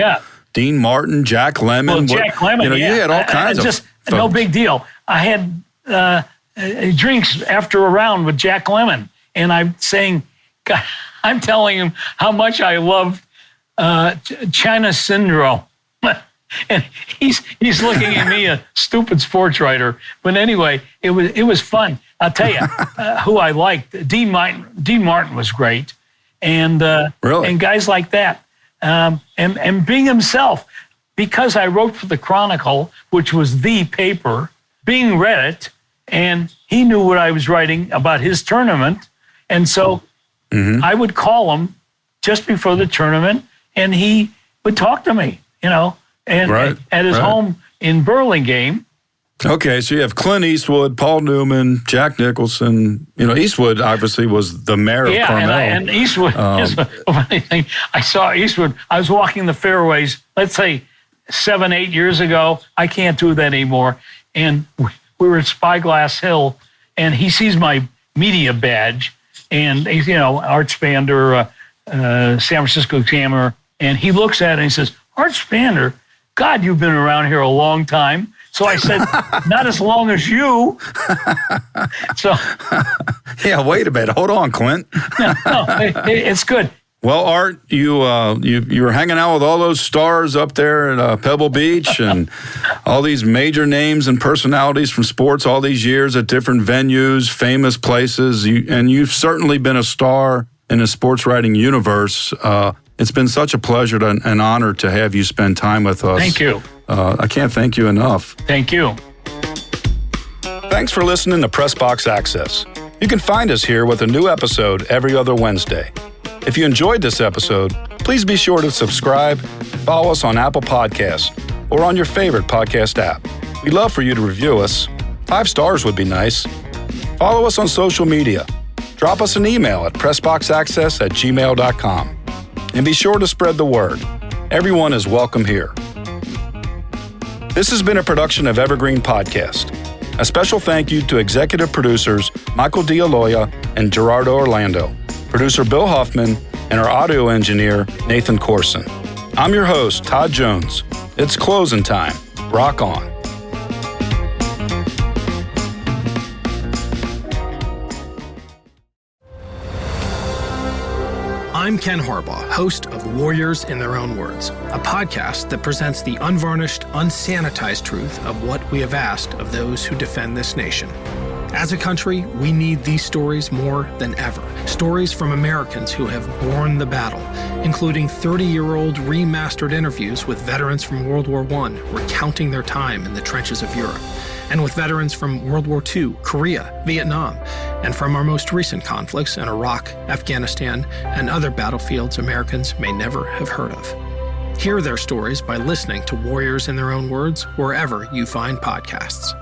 Dean Martin, Jack Lemmon. Well, Jack Lemmon, you had all kinds of folks. No big deal. I had drinks after a round with Jack Lemmon, and I'm saying, God, I'm telling him how much I love China Syndrome. And he's looking at me, a stupid sports writer. But anyway, it was fun. I'll tell you who I liked. Dean Martin was great, and really? And guys like that, and Bing himself, because I wrote for the Chronicle, which was the paper. Bing read it, and he knew what I was writing about his tournament, and so I would call him just before the tournament, and he would talk to me, and at his home in Burlingame. Okay, so you have Clint Eastwood, Paul Newman, Jack Nicholson. Eastwood obviously was the mayor of Carmel. And Eastwood is a funny thing. I saw Eastwood. I was walking the fairways, let's say 7-8 years ago. I can't do that anymore. And we were at Spyglass Hill, and he sees my media badge, and he's, Art Spander, San Francisco Examiner, and he looks at it and he says, Art Spander, God, you've been around here a long time. So I said, not as long as you. So, yeah, wait a minute. Hold on, Clint. No, it's good. Well, Art, you were hanging out with all those stars up there at Pebble Beach, and all these major names and personalities from sports all these years at different venues, famous places, and you've certainly been a star in the sports writing universe. It's been such a pleasure and an honor to have you spend time with us. Thank you. I can't thank you enough. Thank you. Thanks for listening to Press Box Access. You can find us here with a new episode every other Wednesday. If you enjoyed this episode, please be sure to subscribe, follow us on Apple Podcasts, or on your favorite podcast app. We'd love for you to review us. 5 stars would be nice. Follow us on social media. Drop us an email at pressboxaccess@gmail.com. And be sure to spread the word. Everyone is welcome here. This has been a production of Evergreen Podcast. A special thank you to executive producers Michael D'Aloia and Gerardo Orlando, producer Bill Huffman, and our audio engineer Nathan Corson. I'm your host, Todd Jones. It's closing time. Rock on. I'm Ken Harbaugh, host of Warriors in Their Own Words, a podcast that presents the unvarnished, unsanitized truth of what we have asked of those who defend this nation. As a country, we need these stories more than ever. Stories from Americans who have borne the battle, including 30-year-old remastered interviews with veterans from World War I recounting their time in the trenches of Europe, and with veterans from World War II, Korea, Vietnam, and from our most recent conflicts in Iraq, Afghanistan, and other battlefields Americans may never have heard of. Hear their stories by listening to Warriors in Their Own Words wherever you find podcasts.